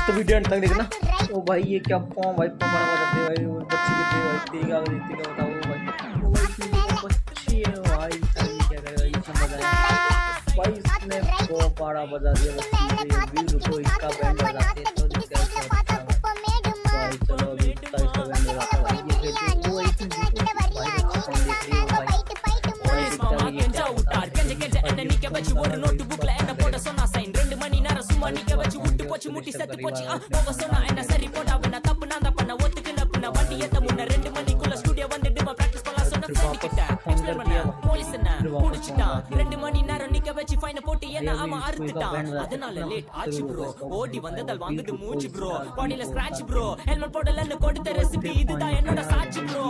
तो video and तक देखना। ओ भाई ये क्या फॉर्म भाई बड़ा बजाते भाई वो बच्ची कितनी भाई तेज आ गई थी बताओ भाई बच्ची है भाई क्या करे भाई समझ आया भाई इसने वो बड़ा बजा दिया बच्ची भी रुको इसका बैंड बजाते तो दिक्कत है भाई चलो अभी इसका बैंड बजाते भाई ये वो इसमें முட்டி செத்து போச்சு போக சொன்னா என்ன சரி போடா வேணா தப்பு நான் தான் பண்ண ஒத்துக்குன பின்ன வண்டி ஏத்த முன்ன 2 மணிக்குள்ள ஸ்டுடியோ வந்துட்டு பிராக்டிஸ் பண்ணலாம் சொன்ன ஃப்ரெண்ட் கிட்ட எக்ஸ்பிளைன் பண்ண போலீஸ் என்ன புடிச்சிட்டான் 2 மணி நேரம் நிக்க வச்சு ஃபைன் போட்டு என்ன அவன் அறுத்துட்டான் அதனால லேட் ஆச்சு ப்ரோ ஓடி வந்ததால் வாங்குது மூச்சு ப்ரோ பாடியில ஸ்கிராட்ச் ப்ரோ ஹெல்மெட் போடலன்னு கொடுத்த ரெசிபி இதுதான் என்னோட சாட்சி ப்ரோ